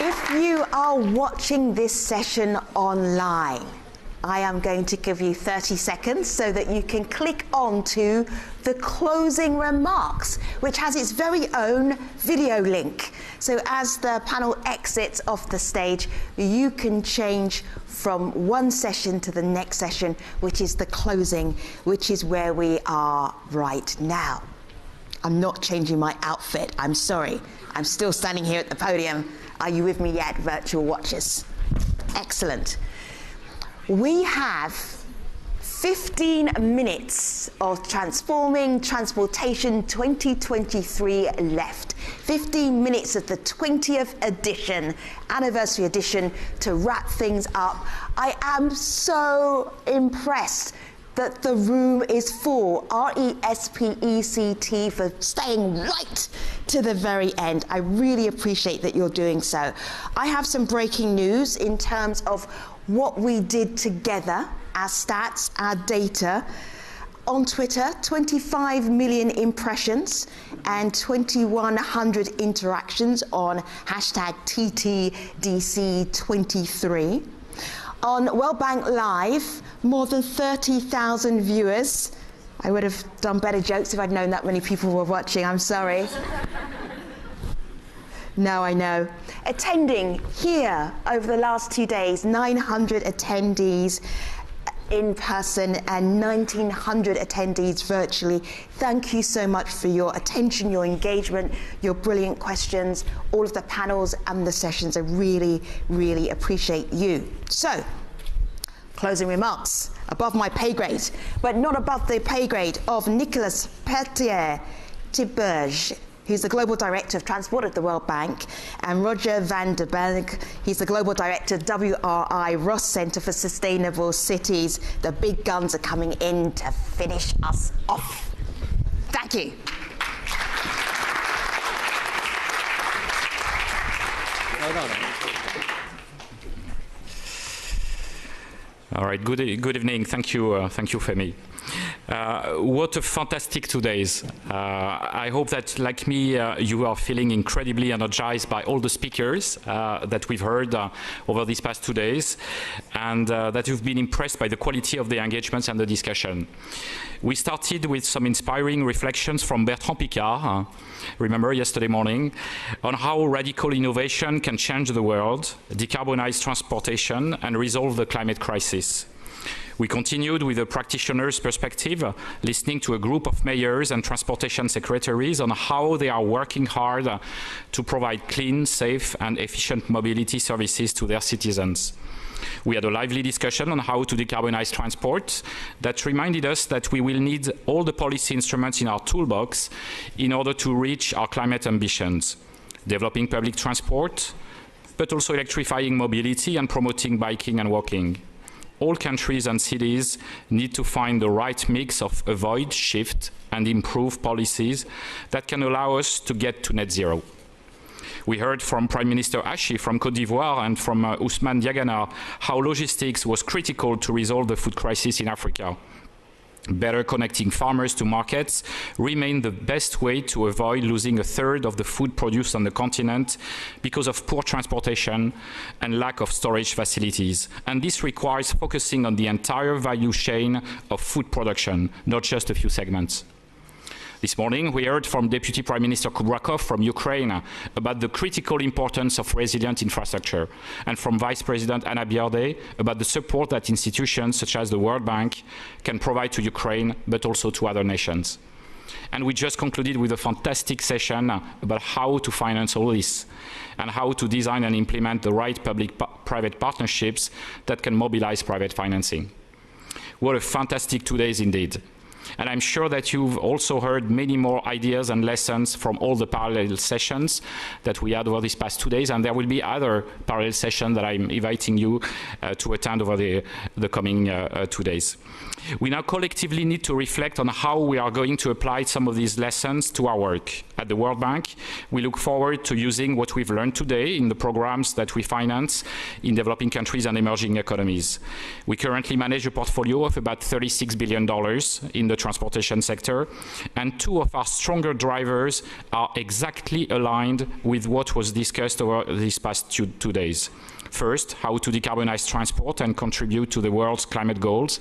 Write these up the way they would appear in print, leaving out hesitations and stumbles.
If you are watching this session online, I am going to give you 30 seconds so that you can click on to the closing remarks, which has its very own video link. So as the panel exits off the stage, you can change from one session to the next session, which is the closing, which is where we are right now. I'm not changing my outfit, I'm sorry. I'm still standing here at the podium. Are you with me yet, virtual watchers? Excellent. We have 15 minutes of Transforming Transportation 2023 left. 15 minutes of the 20th edition, anniversary edition, to wrap things up. I am so impressed that the room is full. RESPECT for staying right to the very end. I really appreciate that you're doing so. I have some breaking news in terms of what we did together, our stats, our data. On Twitter, 25 million impressions and 2,100 interactions on hashtag TTDC23. On World Bank Live, more than 30,000 viewers. I would have done better jokes if I'd known that many people were watching, I'm sorry. No, I know. Attending here over the last 2 days, 900 attendees in person and 1,900 attendees virtually. Thank you so much for your attention, your engagement, your brilliant questions, all of the panels and the sessions. I really, really appreciate you. So, closing remarks, above my pay grade, but not above the pay grade of Nicolas Pettier-Tiberge, who's the Global Director of Transport at the World Bank, and Roger van der Berg, he's the Global Director of WRI Ross Centre for Sustainable Cities. The big guns are coming in to finish us off. Thank you. All right, good evening. Thank you, Femi. What a fantastic 2 days. I hope that, like me, you are feeling incredibly energized by all the speakers that we've heard over these past 2 days, and that you've been impressed by the quality of the engagements and the discussion. We started with some inspiring reflections from Bertrand Piccard, remember yesterday morning, on how radical innovation can change the world, decarbonize transportation, and resolve the climate crisis. We continued with a practitioner's perspective, listening to a group of mayors and transportation secretaries on how they are working hard to provide clean, safe, and efficient mobility services to their citizens. We had a lively discussion on how to decarbonize transport that reminded us that we will need all the policy instruments in our toolbox in order to reach our climate ambitions. Developing public transport, but also electrifying mobility and promoting biking and walking. All countries and cities need to find the right mix of avoid, shift, and improve policies that can allow us to get to net zero. We heard from Prime Minister Ashi from Côte d'Ivoire and from Ousmane Diagana how logistics was critical to resolve the food crisis in Africa. Better connecting farmers to markets remained the best way to avoid losing a third of the food produced on the continent because of poor transportation and lack of storage facilities. And this requires focusing on the entire value chain of food production, not just a few segments. This morning, we heard from Deputy Prime Minister Kubrakov from Ukraine about the critical importance of resilient infrastructure, and from Vice President Anna Bierde about the support that institutions such as the World Bank can provide to Ukraine, but also to other nations. And we just concluded with a fantastic session about how to finance all this, and how to design and implement the right public-private partnerships that can mobilize private financing. What a fantastic 2 days indeed. And I'm sure that you've also heard many more ideas and lessons from all the parallel sessions that we had over these past 2 days, and there will be other parallel sessions that I'm inviting you to attend over the coming 2 days. We now collectively need to reflect on how we are going to apply some of these lessons to our work. At the World Bank, we look forward to using what we've learned today in the programs that we finance in developing countries and emerging economies. We currently manage a portfolio of about $36 billion in the transportation sector, and two of our stronger drivers are exactly aligned with what was discussed over these past two days. First, how to decarbonize transport and contribute to the world's climate goals,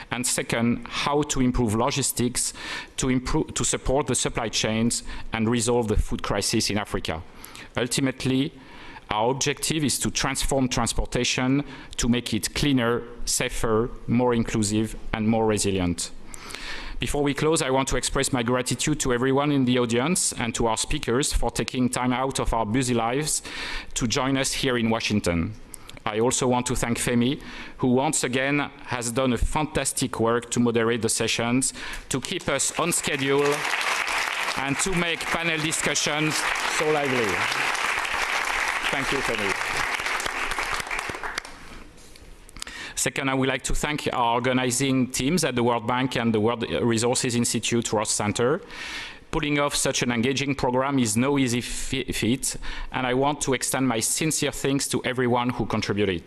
and second, how to improve logistics to support the supply chains and resolve the food crisis in Africa. Ultimately, our objective is to transform transportation to make it cleaner, safer, more inclusive, and more resilient. Before we close, I want to express my gratitude to everyone in the audience and to our speakers for taking time out of our busy lives to join us here in Washington. I also want to thank Femi, who once again has done a fantastic work to moderate the sessions, to keep us on schedule, and to make panel discussions so lively. Thank you, Femi. Second, I would like to thank our organizing teams at the World Bank and the World Resources Institute Ross Center. Pulling off such an engaging program is no easy feat, and I want to extend my sincere thanks to everyone who contributed.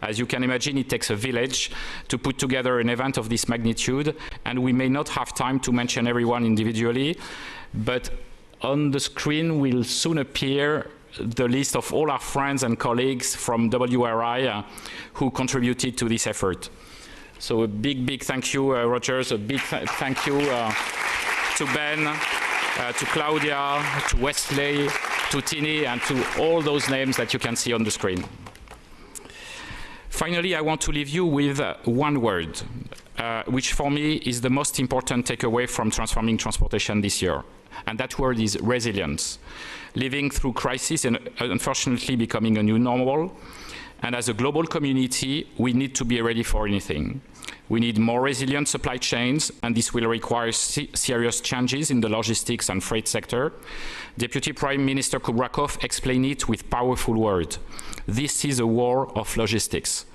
As you can imagine, it takes a village to put together an event of this magnitude, and we may not have time to mention everyone individually, but on the screen will soon appear the list of all our friends and colleagues from WRI who contributed to this effort. So a big thank you, Rogers, a big thank you to Ben, to Claudia, to Wesley, to Tini, and to all those names that you can see on the screen. Finally, I want to leave you with one word, which for me is the most important takeaway from transforming transportation this year. And that word is resilience. Living through crisis and unfortunately becoming a new normal. And as a global community, we need to be ready for anything. We need more resilient supply chains, and this will require serious changes in the logistics and freight sector. Deputy Prime Minister Kubrakov explained it with powerful words. This is a war of logistics.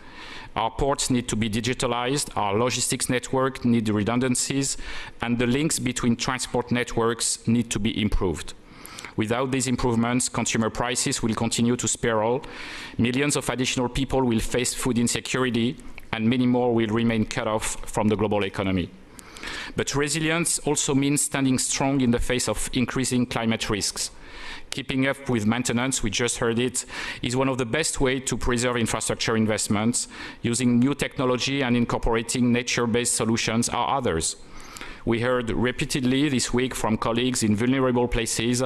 Our ports need to be digitalized, our logistics network need redundancies, and the links between transport networks need to be improved. Without these improvements, consumer prices will continue to spiral, millions of additional people will face food insecurity, and many more will remain cut off from the global economy. But resilience also means standing strong in the face of increasing climate risks. Keeping up with maintenance, we just heard it, is one of the best ways to preserve infrastructure investments. Using new technology and incorporating nature-based solutions are others. We heard repeatedly this week from colleagues in vulnerable places,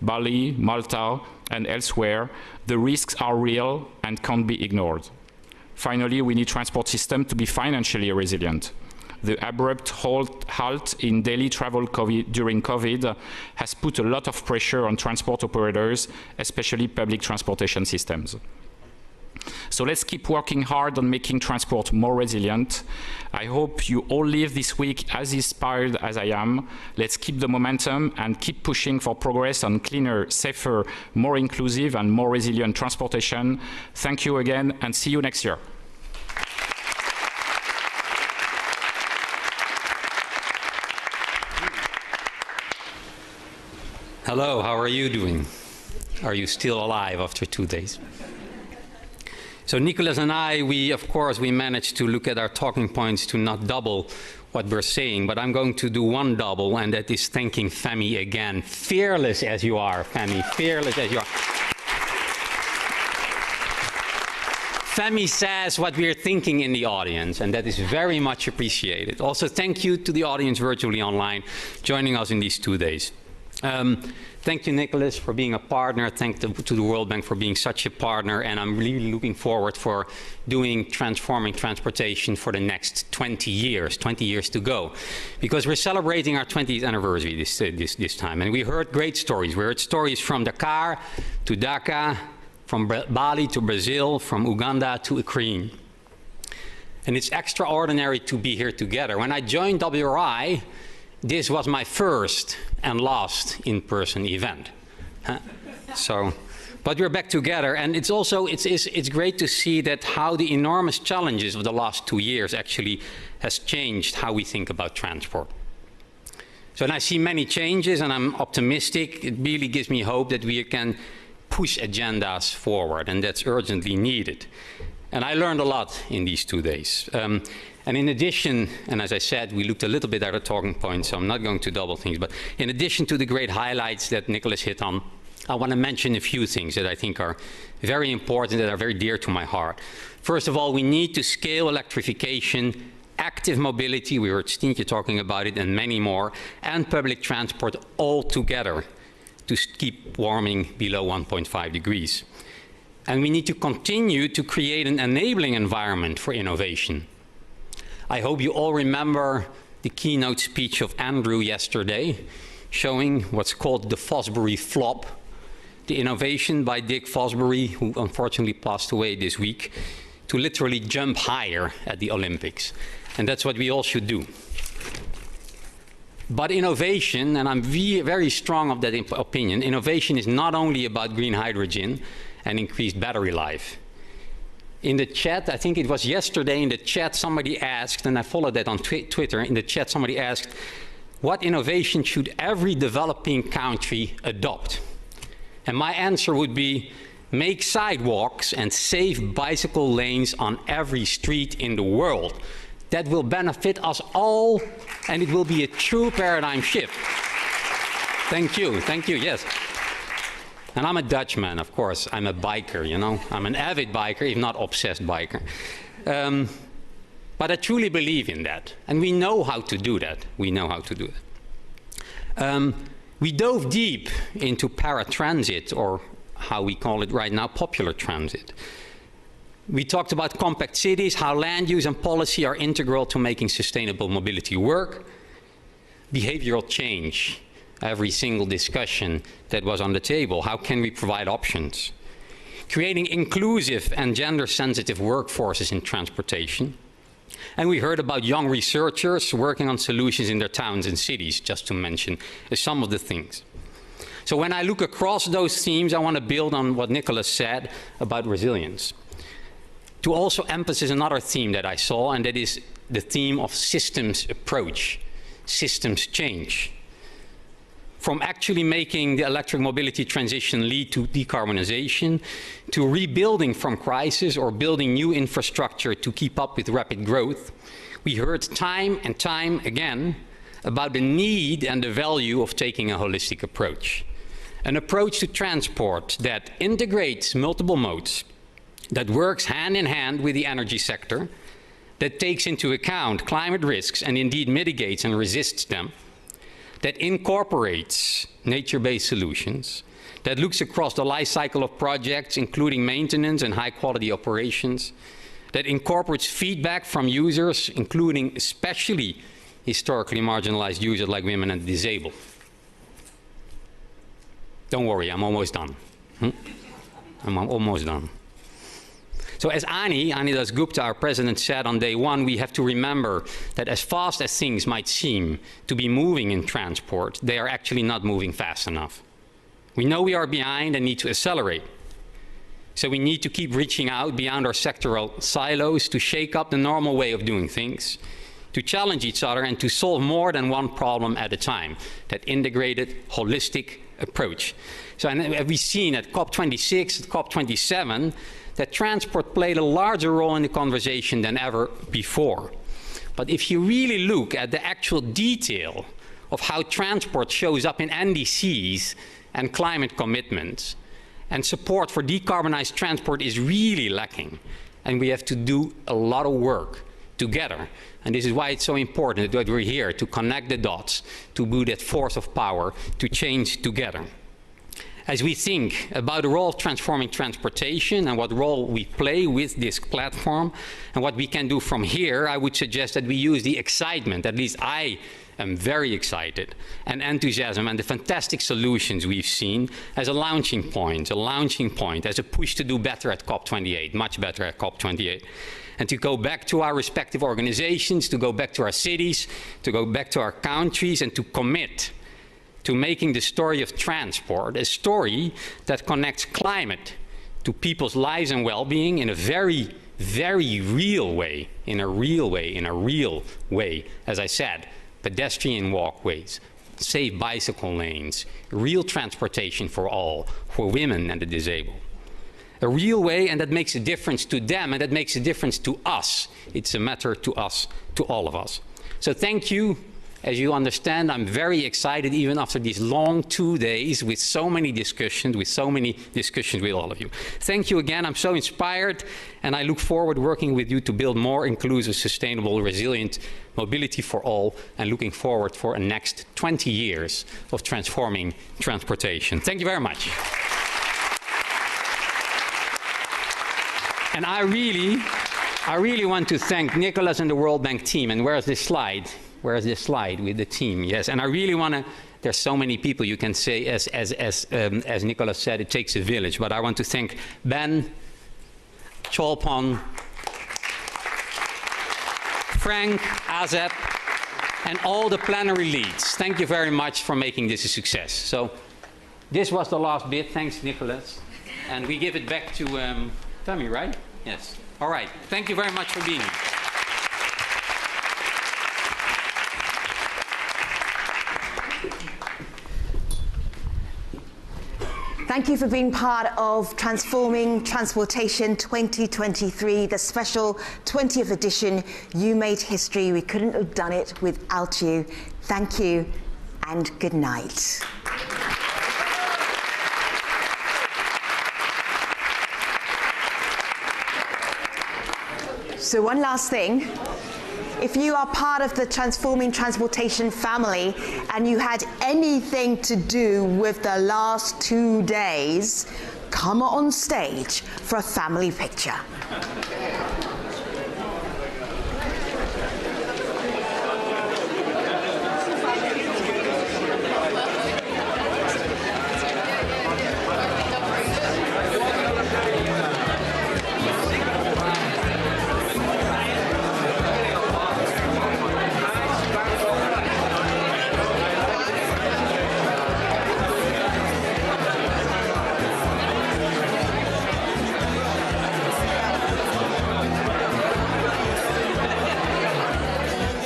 Bali, Malta, and elsewhere, the risks are real and can't be ignored. Finally, we need transport systems to be financially resilient. The abrupt halt in daily travel during COVID has put a lot of pressure on transport operators, especially public transportation systems. So let's keep working hard on making transport more resilient. I hope you all leave this week as inspired as I am. Let's keep the momentum and keep pushing for progress on cleaner, safer, more inclusive and more resilient transportation. Thank you again and see you next year. Hello, how are you doing? Are you still alive after 2 days? So Nicolas and I, of course, we managed to look at our talking points to not double what we're saying, but I'm going to do one double, and that is thanking Femi again. Fearless as you are, Femi, fearless as you are. Femi says what we're thinking in the audience, and that is very much appreciated. Also, thank you to the audience virtually online joining us in these 2 days. Thank you, Nicolas, for being a partner. Thank to the World Bank for being such a partner. And I'm really looking forward for transforming transportation for the next 20 years to go. Because we're celebrating our 20th anniversary this time. And we heard great stories. We heard stories from Dakar to Dhaka, from Bali to Brazil, from Uganda to Ukraine. And it's extraordinary to be here together. When I joined WRI, this was my first and last in-person event. But we're back together, and it's also it's great to see that how the enormous challenges of the last 2 years actually has changed how we think about transport. So, and I see many changes, and I'm optimistic. It really gives me hope that we can push agendas forward, and that's urgently needed. And I learned a lot in these 2 days. And in addition, and as I said, we looked a little bit at our talking points, so I'm not going to double things, but in addition to the great highlights that Nicholas hit on, I want to mention a few things that I think are very important, that are very dear to my heart. First of all, we need to scale electrification, active mobility, we heard Stientje talking about it, and many more, and public transport all together to keep warming below 1.5 degrees. And we need to continue to create an enabling environment for innovation. I hope you all remember the keynote speech of Andrew yesterday, showing what's called the Fosbury flop, the innovation by Dick Fosbury, who unfortunately passed away this week, to literally jump higher at the Olympics. And that's what we all should do. But innovation, and I'm very strong of that opinion, innovation is not only about green hydrogen and increased battery life. In the chat, I think it was yesterday in the chat, somebody asked, and I followed that on Twitter, in the chat somebody asked, what innovation should every developing country adopt? And my answer would be, make sidewalks and safe bicycle lanes on every street in the world. That will benefit us all, and it will be a true paradigm shift. Thank you, yes. And I'm a Dutchman, of course. I'm a biker, you know. I'm an avid biker, if not obsessed biker. But I truly believe in that. And we know how to do that. We know how to do that. We dove deep into paratransit, or how we call it right now, popular transit. We talked about compact cities, how land use and policy are integral to making sustainable mobility work. Behavioral change. Every single discussion that was on the table. How can we provide options? Creating inclusive and gender-sensitive workforces in transportation. And we heard about young researchers working on solutions in their towns and cities, just to mention some of the things. So when I look across those themes, I want to build on what Nicholas said about resilience. To also emphasize another theme that I saw, and that is the theme of systems approach, systems change. From actually making the electric mobility transition lead to decarbonization, to rebuilding from crisis or building new infrastructure to keep up with rapid growth, we heard time and time again about the need and the value of taking a holistic approach. An approach to transport that integrates multiple modes, that works hand in hand with the energy sector, that takes into account climate risks and indeed mitigates and resists them, that incorporates nature-based solutions, that looks across the life cycle of projects, including maintenance and high-quality operations, that incorporates feedback from users, including especially historically marginalized users like women and disabled. Don't worry, I'm almost done. I'm almost done. So as Ani Dasgupta, our president, said on day one, we have to remember that as fast as things might seem to be moving in transport, they are actually not moving fast enough. We know we are behind and need to accelerate. So we need to keep reaching out beyond our sectoral silos to shake up the normal way of doing things, to challenge each other and to solve more than one problem at a time, that integrated, holistic approach. So and we've seen at COP26, at COP27, that transport played a larger role in the conversation than ever before. But if you really look at the actual detail of how transport shows up in NDCs and climate commitments, and support for decarbonized transport is really lacking. And we have to do a lot of work together. And this is why it's so important that we're here to connect the dots, to be that force of power, to change together. As we think about the role of transforming transportation and what role we play with this platform and what we can do from here, I would suggest that we use the excitement, at least I am very excited, and enthusiasm and the fantastic solutions we've seen as a launching point, as a push to do better at COP28, much better at COP28. And to go back to our respective organizations, to go back to our cities, to go back to our countries, and to commit to making the story of transport a story that connects climate to people's lives and well-being in a very, very real way, in a real way, as I said, pedestrian walkways, safe bicycle lanes, real transportation for all, for women and the disabled. a real way, and that makes a difference to them, and that makes a difference to us. It's a matter to us, to all of us. So thank you. As you understand, I'm very excited, even after these long 2 days with so many discussions with all of you. Thank you again. I'm so inspired, and I look forward to working with you to build more inclusive, sustainable, resilient mobility for all, and looking forward for a next 20 years of transforming transportation. Thank you very much. And I really want to thank Nicholas and the World Bank team. And where's this slide? Where's this slide with the team? Yes, and I really want to, there's so many people you can say, as Nicholas said, it takes a village, but I want to thank Ben, Cholpon, Frank, Azeb, and all the plenary leads. Thank you very much for making this a success. So this was the last bit. Thanks, Nicholas. And we give it back to Femi, right? Yes. All right. Thank you very much for being here. Thank you for being part of Transforming Transportation 2023, the special 20th edition. You made history. We couldn't have done it without you. Thank you and good night. So one last thing. If you are part of the Transforming Transportation family and you had anything to do with the last 2 days, come on stage for a family picture.